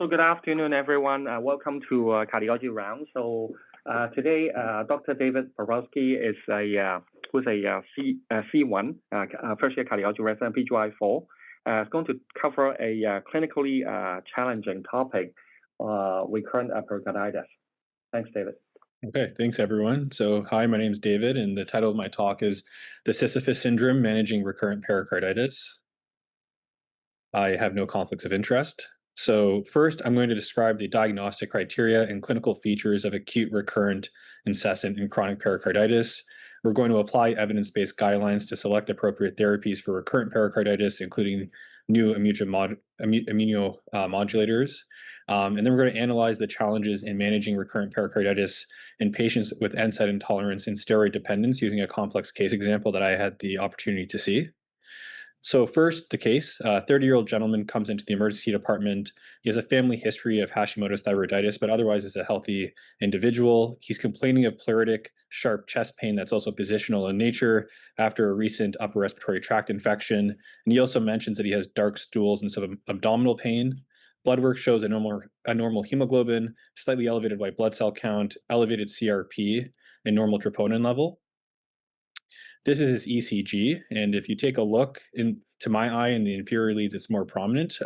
So good afternoon, everyone. Welcome to Cardiology Round. Today, Dr. David Bobrowski is who's a C1 first-year cardiology resident, PGY4, is going to cover a clinically challenging topic, recurrent pericarditis. Thanks, David. Okay, thanks everyone. So hi, my name is David, and the title of my talk is The Sisyphus Syndrome, Managing Recurrent Pericarditis. I have no conflicts of interest. So first, I'm going to describe the diagnostic criteria and clinical features of acute, recurrent, incessant, and chronic pericarditis. We're going to apply evidence-based guidelines to select appropriate therapies for recurrent pericarditis, including new immunomodulators. And then we're going to analyze the challenges in managing recurrent pericarditis in patients with NSAID intolerance and steroid dependence using a complex case example that I had the opportunity to see. So first, the case, a 30-year-old gentleman comes into the emergency department. He has a family history of Hashimoto's thyroiditis, but otherwise is a healthy individual. He's complaining of pleuritic, sharp chest pain that's also positional in nature after a recent upper respiratory tract infection. And he also mentions that he has dark stools and some abdominal pain. Blood work shows a normal hemoglobin, slightly elevated white blood cell count, elevated CRP, and normal troponin level. This is his ECG, and if you take a look to my eye in the inferior leads, it's more prominent.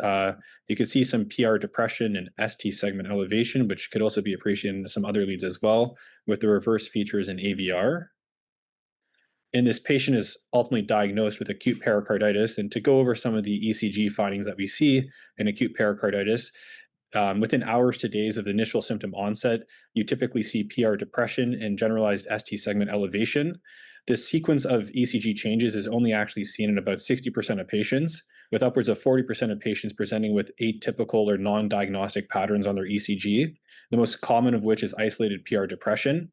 You can see some PR depression and ST segment elevation, which could also be appreciated in some other leads as well, with the reverse features in AVR. And this patient is ultimately diagnosed with acute pericarditis. And to go over some of the ECG findings that we see in acute pericarditis, within hours to days of initial symptom onset, you typically see PR depression and generalized ST segment elevation. This sequence of ECG changes is only actually seen in about 60% of patients, with upwards of 40% of patients presenting with atypical or non-diagnostic patterns on their ECG, the most common of which is isolated PR depression.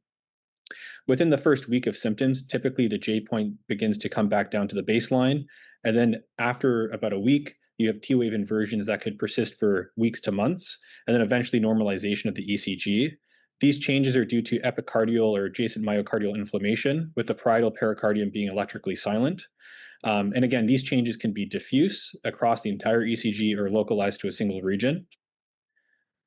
Within the first week of symptoms, typically the J point begins to come back down to the baseline, and then after about a week, you have T-wave inversions that could persist for weeks to months, and then eventually normalization of the ECG. These changes are due to epicardial or adjacent myocardial inflammation, with the parietal pericardium being electrically silent. And again, these changes can be diffuse across the entire ECG or localized to a single region.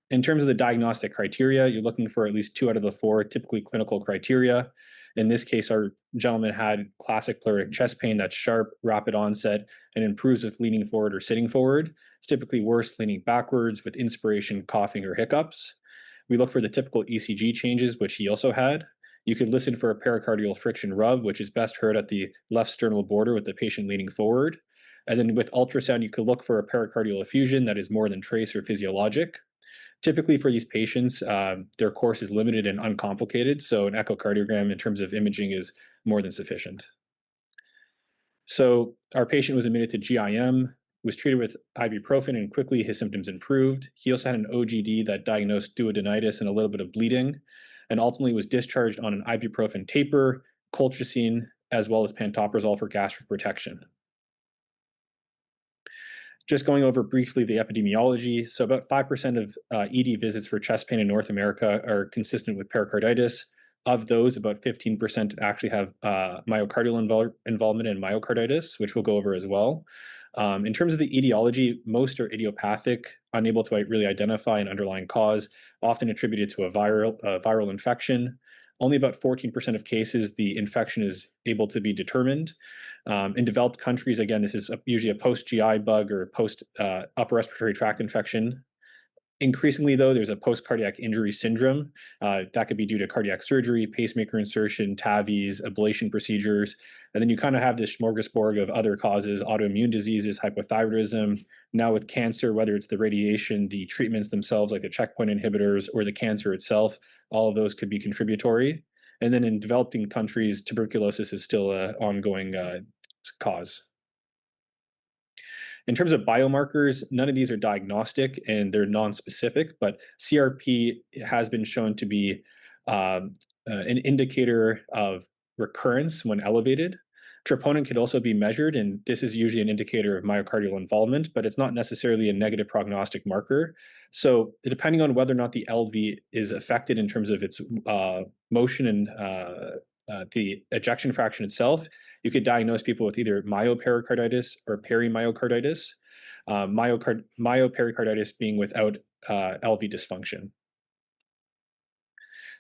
In terms of the diagnostic criteria, you're looking for at least 2 out of the 4 typically clinical criteria. In this case, our gentleman had classic pleuritic chest pain that's sharp, rapid onset, and improves with leaning forward or sitting forward. It's typically worse leaning backwards with inspiration, coughing, or hiccups. We look for the typical ECG changes, which he also had. You could listen for a pericardial friction rub, which is best heard at the left sternal border with the patient leaning forward. And then with ultrasound, you could look for a pericardial effusion that is more than trace or physiologic. Typically for these patients, their course is limited and uncomplicated, so an echocardiogram in terms of imaging is more than sufficient. So our patient was admitted to GIM, was treated with ibuprofen, and quickly his symptoms improved. He also had an OGD that diagnosed duodenitis and a little bit of bleeding, and ultimately was discharged on an ibuprofen taper, colchicine, as well as pantoprazole for gastric protection. Just going over briefly the epidemiology. So about 5% of ED visits for chest pain in North America are consistent with pericarditis. Of those, about 15% actually have myocardial involvement in myocarditis, which we'll go over as well. In terms of the etiology, most are idiopathic, unable to really identify an underlying cause, often attributed to a viral infection. Only about 14% of cases, the infection is able to be determined. In developed countries, again, this is usually a post-GI bug or post-upper respiratory tract infection. Increasingly, though, there's a post-cardiac injury syndrome. That could be due to cardiac surgery, pacemaker insertion, TAVIs, ablation procedures. And then you kind of have this smorgasbord of other causes, autoimmune diseases, hypothyroidism. Now with cancer, whether it's the radiation, the treatments themselves, like the checkpoint inhibitors, or the cancer itself, all of those could be contributory. And then in developing countries, tuberculosis is still an ongoing cause. In terms of biomarkers, none of these are diagnostic and they're non-specific, but CRP has been shown to be an indicator of recurrence when elevated. Troponin could also be measured, and this is usually an indicator of myocardial involvement, but it's not necessarily a negative prognostic marker. So depending on whether or not the LV is affected in terms of its motion and the ejection fraction itself, you could diagnose people with either myopericarditis or perimyocarditis. Myopericarditis being without LV dysfunction.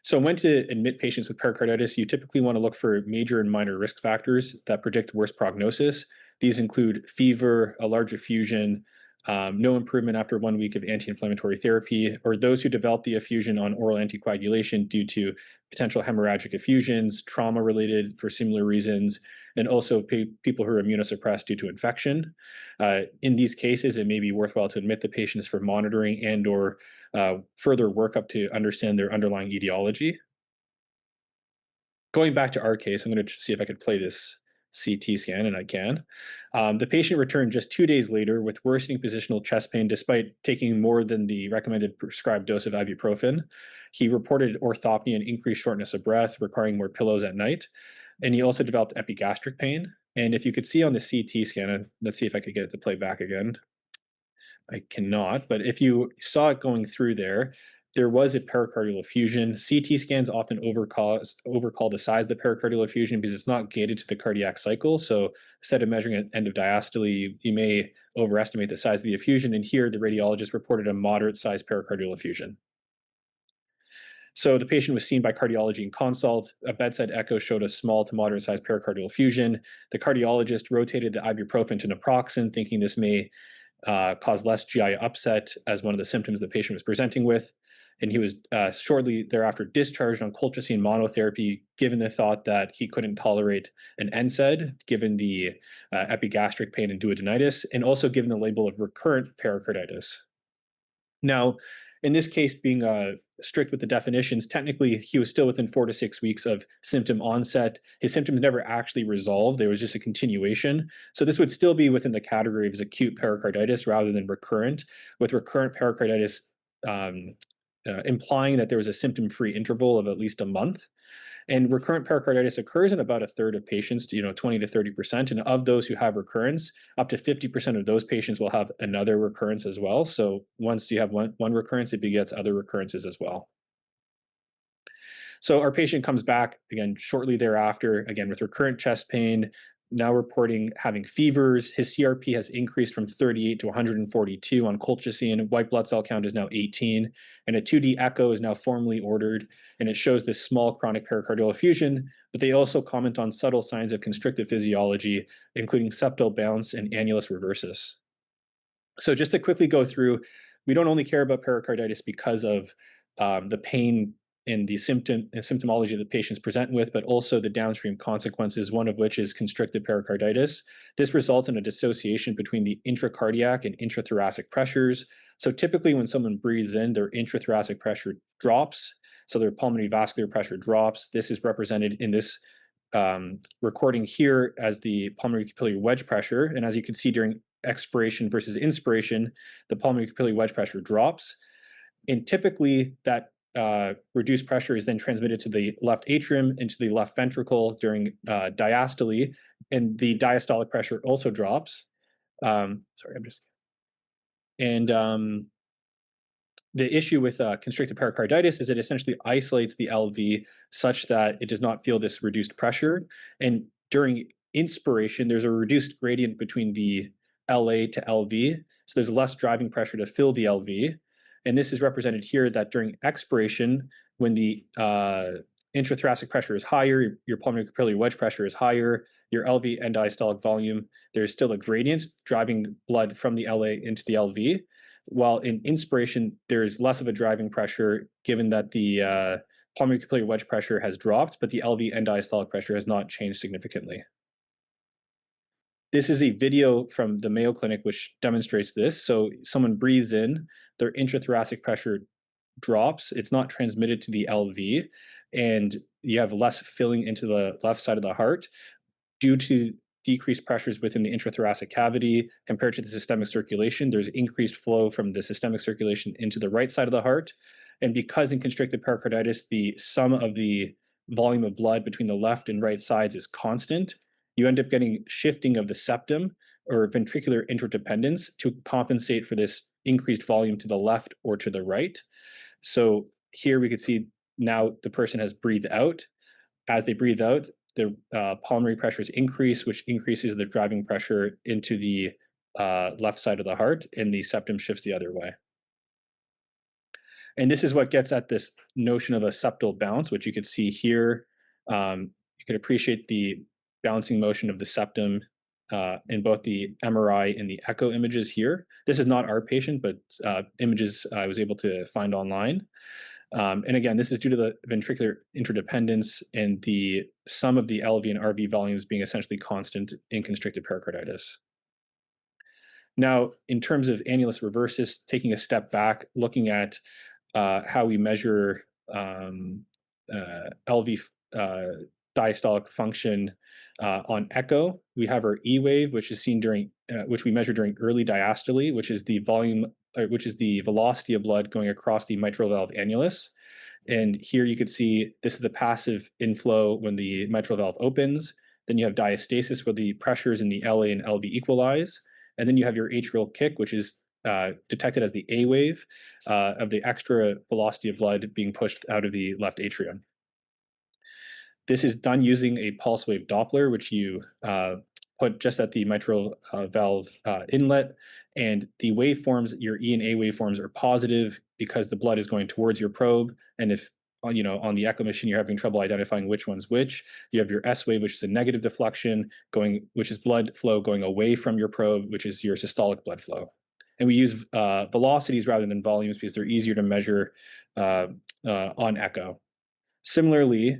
So when to admit patients with pericarditis, you typically want to look for major and minor risk factors that predict worse prognosis. These include fever, a large effusion, no improvement after 1 week of anti-inflammatory therapy, or those who develop the effusion on oral anticoagulation due to potential hemorrhagic effusions, trauma related for similar reasons, and also people who are immunosuppressed due to infection. In these cases, it may be worthwhile to admit the patients for monitoring and or further workup to understand their underlying etiology. Going back to our case, I'm going to see if I could play this CT scan, and I can. The patient returned just 2 days later with worsening positional chest pain despite taking more than the recommended prescribed dose of ibuprofen. He reported orthopnea and increased shortness of breath, requiring more pillows at night. And he also developed epigastric pain. And if you could see on the CT scan, let's see if I could get it to play back again. I cannot, but if you saw it going through there, there was a pericardial effusion. CT scans often overcall the size of the pericardial effusion because it's not gated to the cardiac cycle. So instead of measuring at end of diastole, you may overestimate the size of the effusion. And here, the radiologist reported a moderate-sized pericardial effusion. So the patient was seen by cardiology in consult. A bedside echo showed a small to moderate-sized pericardial effusion. The cardiologist rotated the ibuprofen to naproxen, thinking this may cause less GI upset as one of the symptoms the patient was presenting with. And he was shortly thereafter discharged on colchicine monotherapy, given the thought that he couldn't tolerate an NSAID, given the epigastric pain and duodenitis, and also given the label of recurrent pericarditis. Now, in this case, being strict with the definitions, technically he was still within 4 to 6 weeks of symptom onset. His symptoms never actually resolved. There was just a continuation. So this would still be within the category of acute pericarditis rather than recurrent, with recurrent pericarditis implying that there was a symptom-free interval of at least a month. And recurrent pericarditis occurs in about a third of patients, 20 to 30%. And of those who have recurrence, up to 50% of those patients will have another recurrence as well. So once you have one recurrence, it begets other recurrences as well. So our patient comes back again shortly thereafter, again with recurrent chest pain, now reporting having fevers. His CRP has increased from 38 to 142 on colchicine. White blood cell count is now 18, and a 2D echo is now formally ordered, and it shows this small chronic pericardial effusion, but they also comment on subtle signs of constrictive physiology, including septal bounce and annulus reversus. So just to quickly go through, we don't only care about pericarditis because of the pain and the symptomology that patients present with, but also the downstream consequences, one of which is constrictive pericarditis. This results in a dissociation between the intracardiac and intrathoracic pressures. So typically when someone breathes in, their intrathoracic pressure drops, so their pulmonary vascular pressure drops. This is represented in this recording here as the pulmonary capillary wedge pressure. And as you can see during expiration versus inspiration, the pulmonary capillary wedge pressure drops. And typically that reduced pressure is then transmitted to the left atrium into the left ventricle during diastole, and the diastolic pressure also drops. The issue with constrictive pericarditis is it essentially isolates the LV such that it does not feel this reduced pressure. And during inspiration, there's a reduced gradient between the LA to LV, so there's less driving pressure to fill the LV. And this is represented here that during expiration, when the intrathoracic pressure is higher, your pulmonary capillary wedge pressure is higher, your LV end diastolic volume, there's still a gradient driving blood from the LA into the LV. While in inspiration, there's less of a driving pressure given that the pulmonary capillary wedge pressure has dropped, but the LV end diastolic pressure has not changed significantly. This is a video from the Mayo Clinic which demonstrates this. So someone breathes in, their intrathoracic pressure drops, it's not transmitted to the LV, and you have less filling into the left side of the heart due to decreased pressures within the intrathoracic cavity compared to the systemic circulation. There's increased flow from the systemic circulation into the right side of the heart. And because in constrictive pericarditis, the sum of the volume of blood between the left and right sides is constant, you end up getting shifting of the septum or ventricular interdependence to compensate for this increased volume to the left or to the right. So here we could see now the person has breathed out. As they breathe out, the pulmonary pressures increase, which increases the driving pressure into the left side of the heart, and the septum shifts the other way. And this is what gets at this notion of a septal bounce, which you could see here. You could appreciate the bouncing motion of the septum in both the MRI and the echo images here. This is not our patient, but images I was able to find online. And again, this is due to the ventricular interdependence and the sum of the LV and RV volumes being essentially constant in constricted pericarditis. Now, in terms of annulus reversus, taking a step back, looking at how we measure LV diastolic function on echo, we have our E wave, which is seen during, which we measure during early diastole, which is the volume, which is the velocity of blood going across the mitral valve annulus. And here you could see this is the passive inflow when the mitral valve opens. Then you have diastasis where the pressures in the LA and LV equalize. And then you have your atrial kick, which is detected as the A wave of the extra velocity of blood being pushed out of the left atrium. This is done using a pulse wave Doppler, which you put just at the mitral valve inlet. And the waveforms, your E and A waveforms, are positive because the blood is going towards your probe. And if on the echo machine you're having trouble identifying which one's which, you have your S wave, which is a negative deflection which is blood flow going away from your probe, which is your systolic blood flow. And we use velocities rather than volumes because they're easier to measure on echo. Similarly,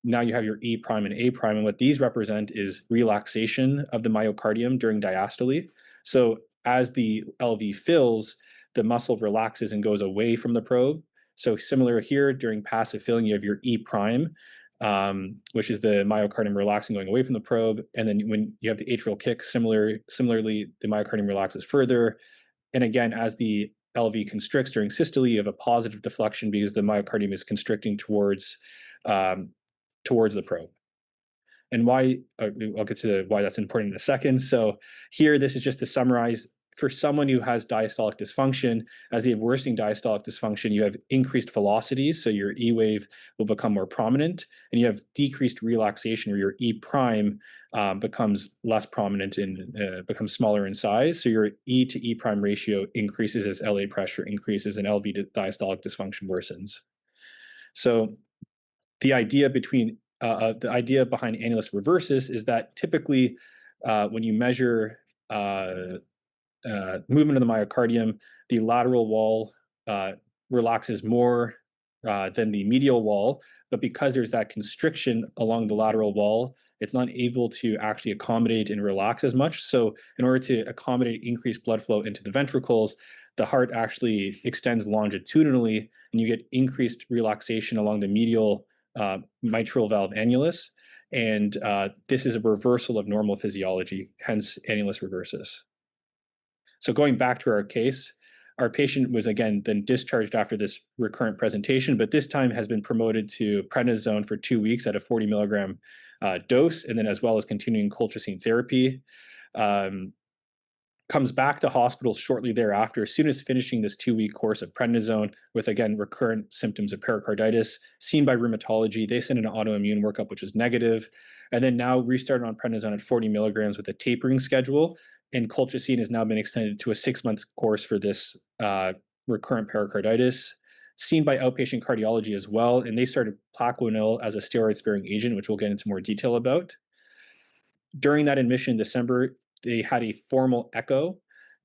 now you have your E prime and A prime, and what these represent is relaxation of the myocardium during diastole. So as the LV fills, the muscle relaxes and goes away from the probe. So similar here, during passive filling, you have your E prime, which is the myocardium relaxing, going away from the probe. And then when you have the atrial kick, similarly, the myocardium relaxes further. And again, as the LV constricts during systole, you have a positive deflection because the myocardium is constricting towards the probe. And why, I'll get to why that's important in a second. So here, this is just to summarize, for someone who has diastolic dysfunction, as they have worsening diastolic dysfunction, you have increased velocities, so your E wave will become more prominent, and you have decreased relaxation, or your E prime becomes less prominent and becomes smaller in size. So your E to E prime ratio increases as LA pressure increases and LV diastolic dysfunction worsens. So the idea behind annulus reversus is that typically when you measure movement of the myocardium, the lateral wall relaxes more than the medial wall, but because there's that constriction along the lateral wall, it's not able to actually accommodate and relax as much. So in order to accommodate increased blood flow into the ventricles, the heart actually extends longitudinally, and you get increased relaxation along the medial mitral valve annulus. And this is a reversal of normal physiology, hence annulus reversus. So going back to our case, our patient was again then discharged after this recurrent presentation, but this time has been promoted to prednisone for 2 weeks at a 40 milligram dose, and then as well as continuing colchicine therapy. Comes back to hospital shortly thereafter, as soon as finishing this 2-week course of prednisone with, again, recurrent symptoms of pericarditis, seen by rheumatology. They sent an autoimmune workup, which was negative, and then now restarted on prednisone at 40 milligrams with a tapering schedule, and colchicine has now been extended to a 6-month course for this recurrent pericarditis, seen by outpatient cardiology as well, and they started Plaquenil as a steroid-sparing agent, which we'll get into more detail about. During that admission in December, they had a formal echo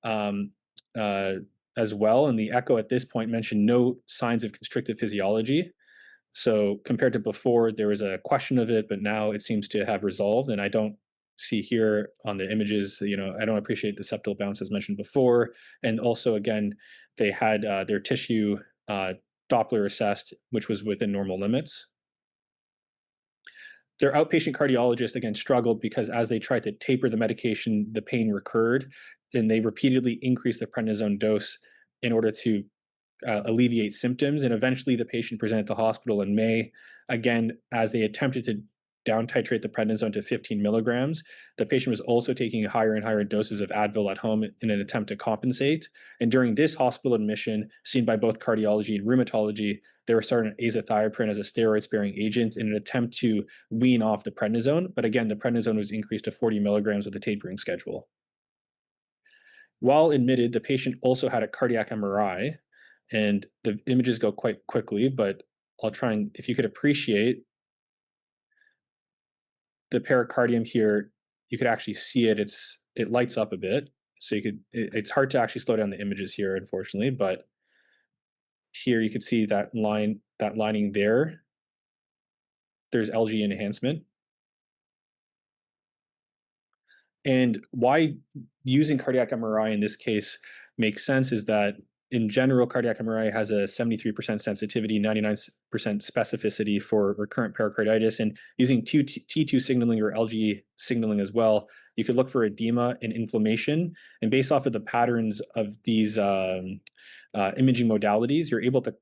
as well, and the echo at this point mentioned no signs of constrictive physiology. So compared to before, there was a question of it, but now it seems to have resolved, and I don't see here on the images, I don't appreciate the septal bounce as mentioned before. And also, again, they had their tissue Doppler assessed, which was within normal limits. Their outpatient cardiologist, again, struggled because as they tried to taper the medication, the pain recurred, and they repeatedly increased the prednisone dose in order to alleviate symptoms. And eventually the patient presented to hospital in May. Again, as they attempted to down titrate the prednisone to 15 milligrams, the patient was also taking higher and higher doses of Advil at home in an attempt to compensate. And during this hospital admission, seen by both cardiology and rheumatology, they were starting azathioprine as a steroid-sparing agent in an attempt to wean off the prednisone. But again, the prednisone was increased to 40 milligrams with a tapering schedule. While admitted, the patient also had a cardiac MRI, And the images go quite quickly, but I'll try and, if you could appreciate the pericardium here, you could actually see it. It lights up a bit. So it's hard to actually slow down the images here, unfortunately, but here you could see that lining there. There's LG enhancement. And why using cardiac MRI in this case makes sense is that in general, cardiac MRI has a 73% sensitivity, 99% specificity for recurrent pericarditis. And using T2 signaling or LG signaling as well, you could look for edema and inflammation. And based off of the patterns of these imaging modalities, you're able to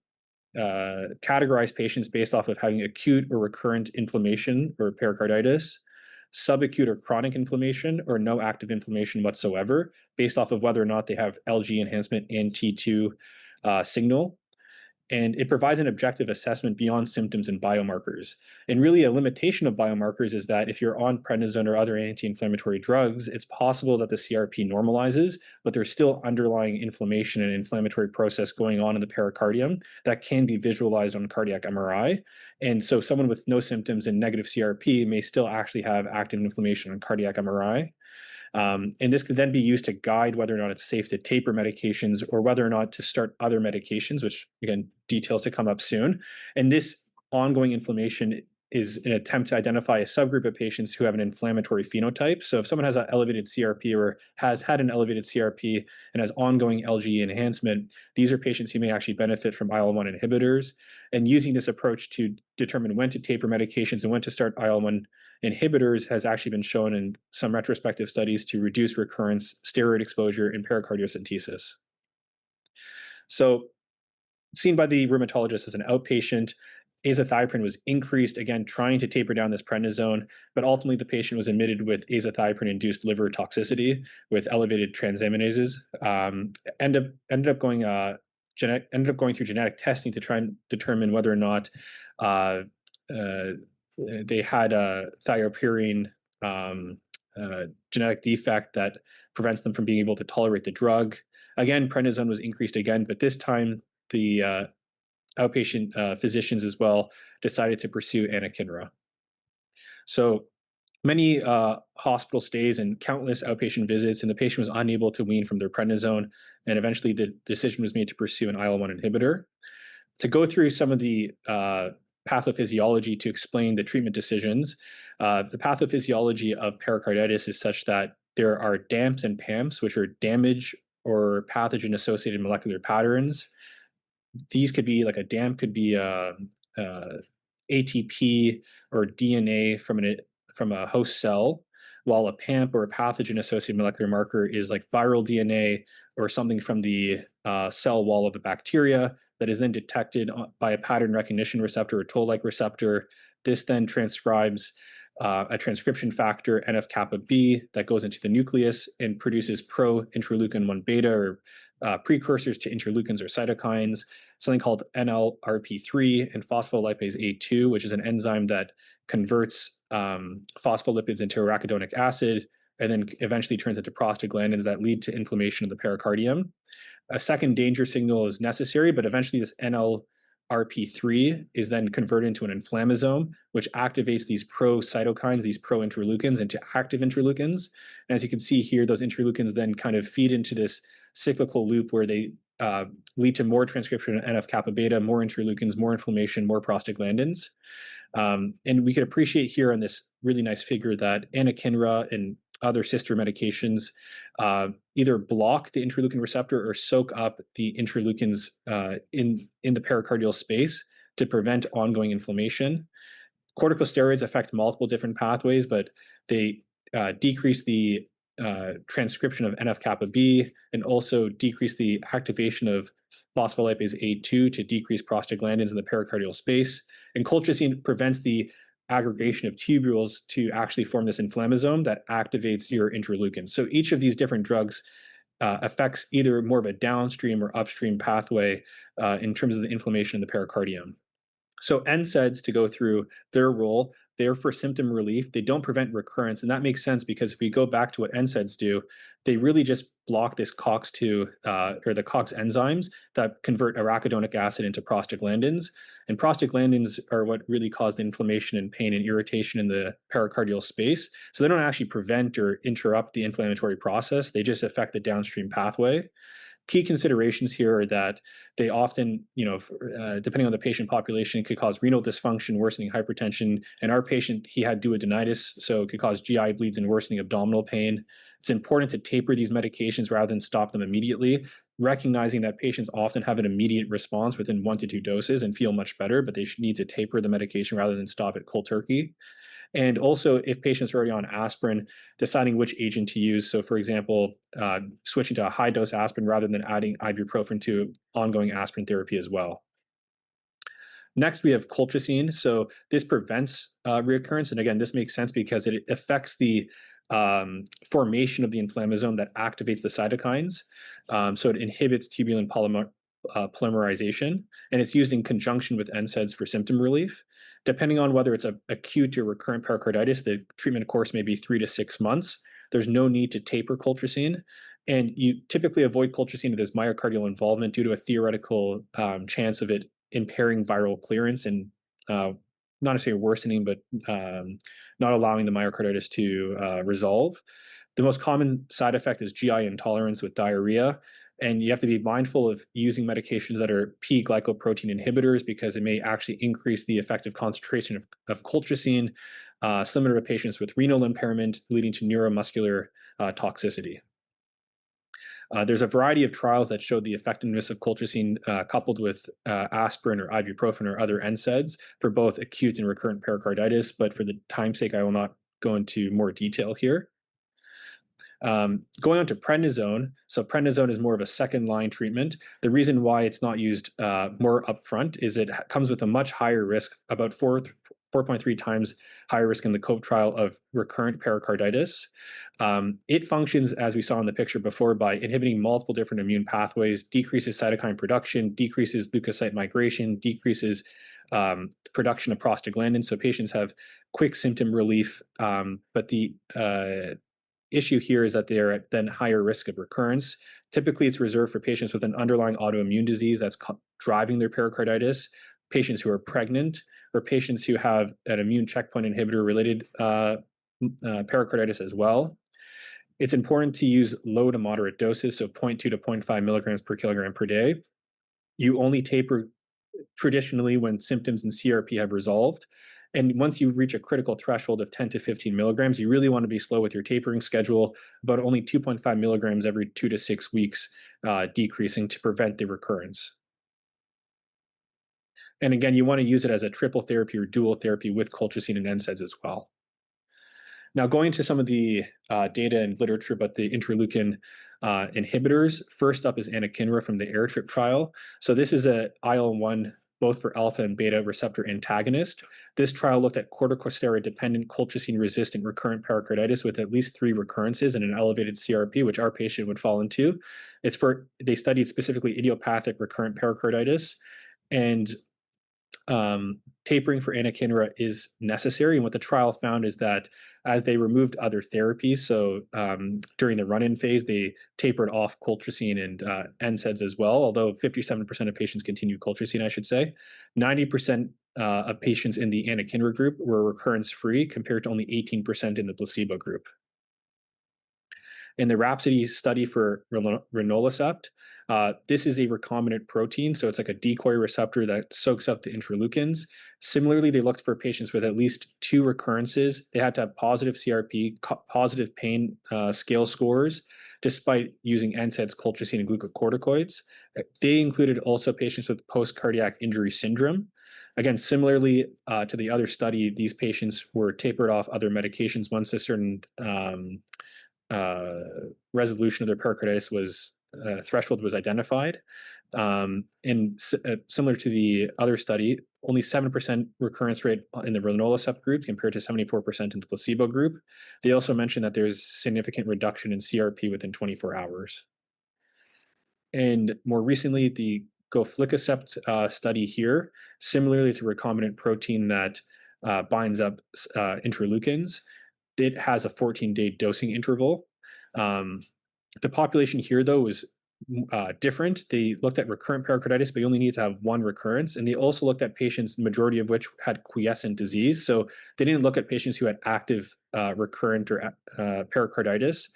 categorize patients based off of having acute or recurrent inflammation or pericarditis, subacute or chronic inflammation, or no active inflammation whatsoever, based off of whether or not they have LG enhancement and T2 signal. And it provides an objective assessment beyond symptoms and biomarkers. And really a limitation of biomarkers is that if you're on prednisone or other anti-inflammatory drugs, it's possible that the CRP normalizes, but there's still underlying inflammation and inflammatory process going on in the pericardium that can be visualized on cardiac MRI. And so someone with no symptoms and negative CRP may still actually have active inflammation on cardiac MRI. And this could then be used to guide whether or not it's safe to taper medications or whether or not to start other medications, which again, details to come up soon. And this ongoing inflammation is an attempt to identify a subgroup of patients who have an inflammatory phenotype. So if someone has an elevated CRP or has had an elevated CRP and has ongoing LG enhancement, these are patients who may actually benefit from IL-1 inhibitors. And using this approach to determine when to taper medications and when to start IL-1 inhibitors has actually been shown in some retrospective studies to reduce recurrence, steroid exposure, and pericardiocentesis. So seen by the rheumatologist as an outpatient, azathioprine was increased, again, trying to taper down this prednisone, but ultimately the patient was admitted with azathioprine-induced liver toxicity with elevated transaminases. Ended up going through genetic testing to try and determine whether or not they had a thiopurine genetic defect that prevents them from being able to tolerate the drug. Again, prednisone was increased again, but this time the outpatient physicians as well decided to pursue anakinra. So many hospital stays and countless outpatient visits, and the patient was unable to wean from their prednisone, and eventually the decision was made to pursue an IL-1 inhibitor. To go through some of the pathophysiology to explain the treatment decisions, the pathophysiology of pericarditis is such that there are DAMPs and PAMPs, which are damage or pathogen-associated molecular patterns. These could be like a DAMP could be ATP or DNA from a host cell, while a PAMP or a pathogen-associated molecular marker is like viral DNA or something from the cell wall of a bacteria that is then detected by a pattern recognition receptor or toll-like receptor. This then transcribes a transcription factor, NF-kappa B, that goes into the nucleus and produces pro-interleukin-1 beta or precursors to interleukins or cytokines, something called NLRP3 and phospholipase A2, which is an enzyme that converts phospholipids into arachidonic acid and then eventually turns into prostaglandins that lead to inflammation of the pericardium. A second danger signal is necessary, but eventually this NLRP3 is then converted into an inflammasome, which activates these pro-cytokines, these pro-interleukins into active interleukins. And as you can see here, those interleukins then kind of feed into this cyclical loop where they lead to more transcription of NF-kappa beta, more interleukins, more inflammation, more prostaglandins. And we could appreciate here on this really nice figure that anakinra and other sister medications either block the interleukin receptor or soak up the interleukins in the pericardial space to prevent ongoing inflammation. Corticosteroids affect multiple different pathways, but they decrease the transcription of NF-kappa B and also decrease the activation of phospholipase A2 to decrease prostaglandins in the pericardial space. And colchicine prevents the aggregation of tubules to actually form this inflammasome that activates your interleukins. So each of these different drugs affects either more of a downstream or upstream pathway in terms of the inflammation in the pericardium. So NSAIDs, to go through their role, they're for symptom relief. They don't prevent recurrence, and that makes sense because if we go back to what NSAIDs do, they really just block this COX-2 or the COX enzymes that convert arachidonic acid into prostaglandins. And prostaglandins are what really cause the inflammation and pain and irritation in the pericardial space. So they don't actually prevent or interrupt the inflammatory process. They just affect the downstream pathway. Key considerations here are that they often, depending on the patient population, could cause renal dysfunction, worsening hypertension. And our patient, he had duodenitis, so it could cause GI bleeds and worsening abdominal pain. It's important to taper these medications rather than stop them immediately, recognizing that patients often have an immediate response within 1 to 2 doses and feel much better, but they should need to taper the medication rather than stop it cold turkey. And also, if patients are already on aspirin, deciding which agent to use. So, for example, switching to a high dose aspirin rather than adding ibuprofen to ongoing aspirin therapy as well. Next, we have colchicine. So this prevents reoccurrence. And again, this makes sense because it affects the formation of the inflammasome that activates the cytokines. So it inhibits tubulin polymerization, and it's used in conjunction with NSAIDs for symptom relief. Depending on whether it's acute or recurrent pericarditis, the treatment course may be 3 to 6 months. There's no need to taper colchicine, and you typically avoid colchicine if there's myocardial involvement due to a theoretical chance of it impairing viral clearance and not necessarily worsening, but not allowing the myocarditis to resolve. The most common side effect is GI intolerance with diarrhea. And you have to be mindful of using medications that are P-glycoprotein inhibitors because it may actually increase the effective concentration of colchicine, similar to patients with renal impairment, leading to neuromuscular toxicity. There's a variety of trials that showed the effectiveness of colchicine coupled with aspirin or ibuprofen or other NSAIDs for both acute and recurrent pericarditis, but for the time's sake, I will not go into more detail here. Going on to prednisone. So prednisone is more of a second-line treatment. The reason why it's not used more upfront is it comes with a much higher risk, about 4.3 times higher risk in the COPE trial of recurrent pericarditis. It functions, as we saw in the picture before, by inhibiting multiple different immune pathways, decreases cytokine production, decreases leukocyte migration, decreases production of prostaglandins. So patients have quick symptom relief, but the issue here is that they're at then higher risk of recurrence. Typically, it's reserved for patients with an underlying autoimmune disease that's driving their pericarditis, patients who are pregnant, or patients who have an immune checkpoint inhibitor-related pericarditis as well. It's important to use low to moderate doses, so 0.2 to 0.5 milligrams per kilogram per day. You only taper traditionally when symptoms in CRP have resolved. And once you reach a critical threshold of 10 to 15 milligrams, you really want to be slow with your tapering schedule, about only 2.5 milligrams every 2 to 6 weeks, decreasing to prevent the recurrence. And again, you want to use it as a triple therapy or dual therapy with colchicine and NSAIDs as well. Now, going to some of the data and literature about the interleukin inhibitors, first up is anakinra from the AirTrip trial. So this is a IL-1, both for alpha and beta receptor antagonist. This trial looked at corticosteroid-dependent colchicine-resistant recurrent pericarditis with at least 3 recurrences and an elevated CRP, which our patient would fall into. They studied specifically idiopathic recurrent pericarditis, and tapering for anakinra is necessary. And what the trial found is that as they removed other therapies, so during the run-in phase, they tapered off colchicine and NSAIDs as well, although 57% of patients continued colchicine, I should say. 90% of patients in the anakinra group were recurrence-free compared to only 18% in the placebo group. In the Rhapsody study for ranolixept, this is a recombinant protein, so it's like a decoy receptor that soaks up the interleukins. Similarly, they looked for patients with at least 2 recurrences. They had to have positive CRP, positive pain scale scores, despite using NSAIDs, colchicine, and glucocorticoids. They included also patients with post-cardiac injury syndrome. Again, similarly to the other study, these patients were tapered off other medications once a certain resolution of their pericarditis threshold was identified. And similar to the other study, only 7% recurrence rate in the ranolixept group compared to 74% in the placebo group. They also mentioned that there's significant reduction in CRP within 24 hours. And more recently, the gofliclozep study here, similarly, it's a recombinant protein that binds up interleukins. It has a 14-day dosing interval. The population here, though, was different. They looked at recurrent pericarditis, but you only need to have one recurrence. And they also looked at patients, the majority of which had quiescent disease. So they didn't look at patients who had active recurrent or pericarditis.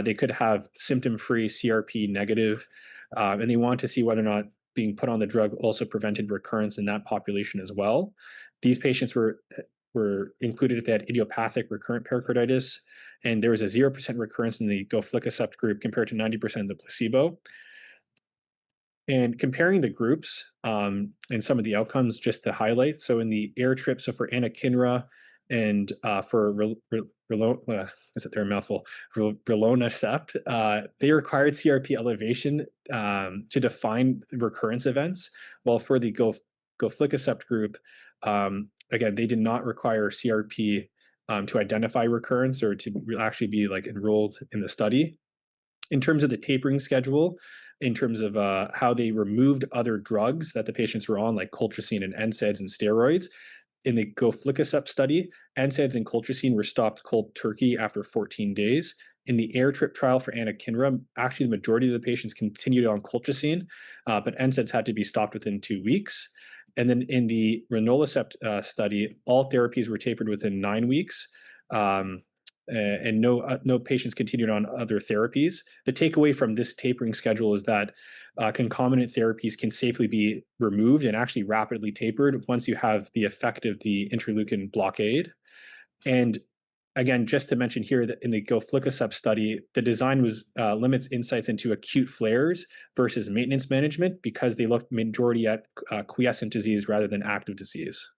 They could have symptom-free CRP negative, and they wanted to see whether or not being put on the drug also prevented recurrence in that population as well. These patients were included if they had idiopathic recurrent pericarditis, and there was a 0% recurrence in the goflicicep group compared to 90% of the placebo. And comparing the groups and some of the outcomes just to highlight. So in the air trip, so for anakinra and for is it their mouthful? Rilonacept, they required CRP elevation to define recurrence events, while for the goflicicep group, again, they did not require CRP to identify recurrence or to actually be like enrolled in the study. In terms of the tapering schedule, in terms of how they removed other drugs that the patients were on, like colchicine and NSAIDs and steroids, in the goflicicep study, NSAIDs and colchicine were stopped cold turkey after 14 days. In the air trip trial for anakinra, actually the majority of the patients continued on colchicine, but NSAIDs had to be stopped within 2 weeks. And then in the ranolicept study, all therapies were tapered within 9 weeks. And no patients continued on other therapies. The takeaway from this tapering schedule is that concomitant therapies can safely be removed and actually rapidly tapered once you have the effect of the interleukin blockade. And again, just to mention here that in the goflicicep study, the design was limits insights into acute flares versus maintenance management because they looked majority at quiescent disease rather than active disease.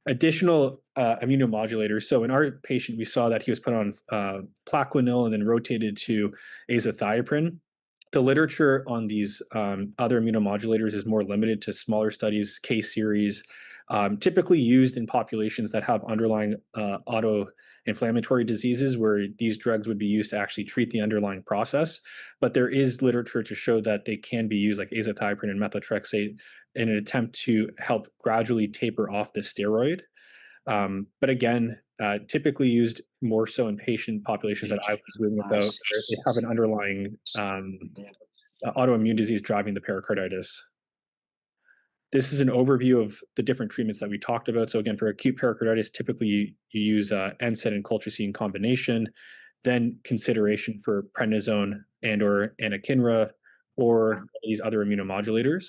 Additional immunomodulators. So in our patient, we saw that he was put on Plaquenil and then rotated to azathioprine. The literature on these other immunomodulators is more limited to smaller studies, case series, typically used in populations that have underlying autoinflammatory diseases where these drugs would be used to actually treat the underlying process. But there is literature to show that they can be used, like azathioprine and methotrexate, in an attempt to help gradually taper off the steroid. But again, typically used more so in patient populations that I was reading about, where they have an underlying autoimmune disease driving the pericarditis. This is an overview of the different treatments that we talked about. So again, for acute pericarditis, typically you use NSAID and colchicine combination, then consideration for prednisone and or anakinra or these other immunomodulators.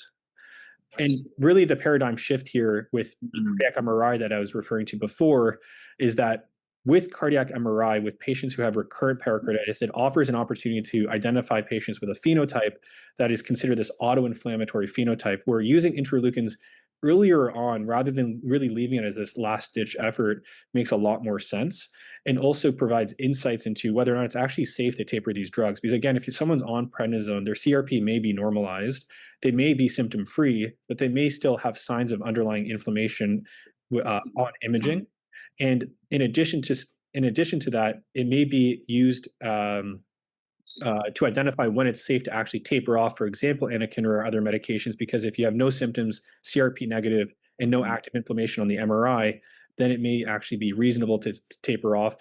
And really the paradigm shift here with cardiac MRI that I was referring to before is that with cardiac MRI, with patients who have recurrent pericarditis, it offers an opportunity to identify patients with a phenotype that is considered this autoinflammatory phenotype, where using interleukins earlier on, rather than really leaving it as this last-ditch effort, makes a lot more sense, and also provides insights into whether or not it's actually safe to taper these drugs. Because again, if someone's on prednisone, their CRP may be normalized, they may be symptom-free, but they may still have signs of underlying inflammation on imaging. And in addition to that, it may be used to identify when it's safe to actually taper off, for example, anakinra or other medications, because if you have no symptoms, CRP negative, and no active inflammation on the MRI, then it may actually be reasonable to taper off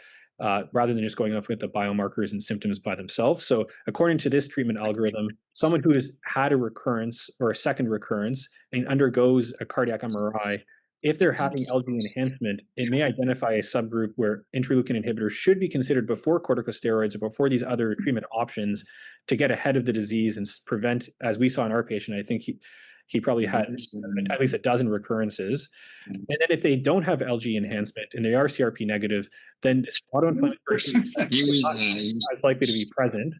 rather than just going up with the biomarkers and symptoms by themselves. So according to this treatment algorithm, someone who has had a recurrence or a second recurrence and undergoes a cardiac MRI, if they're having LG enhancement, it may identify a subgroup where interleukin inhibitors should be considered before corticosteroids or before these other treatment options to get ahead of the disease and prevent, as we saw in our patient, I think he probably had at least a dozen recurrences. And then if they don't have LG enhancement and they are CRP negative, then this autoinflammatory is likely to be present.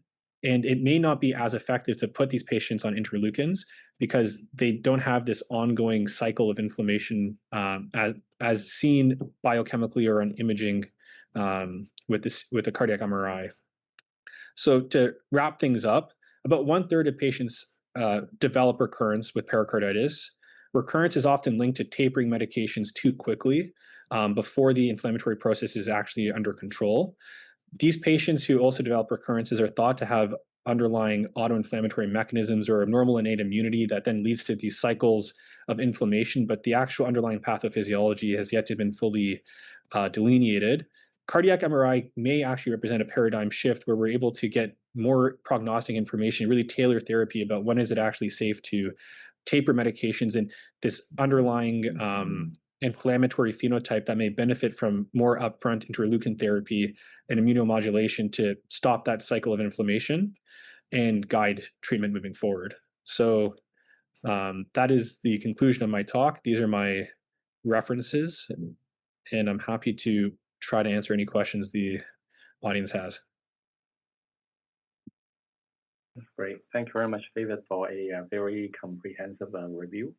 And it may not be as effective to put these patients on interleukins because they don't have this ongoing cycle of inflammation as seen biochemically or on imaging with the cardiac MRI. So to wrap things up, about 1/3 of patients develop recurrence with pericarditis. Recurrence is often linked to tapering medications too quickly before the inflammatory process is actually under control. These patients who also develop recurrences are thought to have underlying autoinflammatory mechanisms or abnormal innate immunity that then leads to these cycles of inflammation, but the actual underlying pathophysiology has yet to have been fully delineated. Cardiac MRI may actually represent a paradigm shift where we're able to get more prognostic information, really tailor therapy about when is it actually safe to taper medications and this underlying inflammatory phenotype that may benefit from more upfront interleukin therapy and immunomodulation to stop that cycle of inflammation and guide treatment moving forward. So that is the conclusion of my talk. These are my references, and I'm happy to try to answer any questions the audience has. That's great. Thank you very much, David, for a very comprehensive review.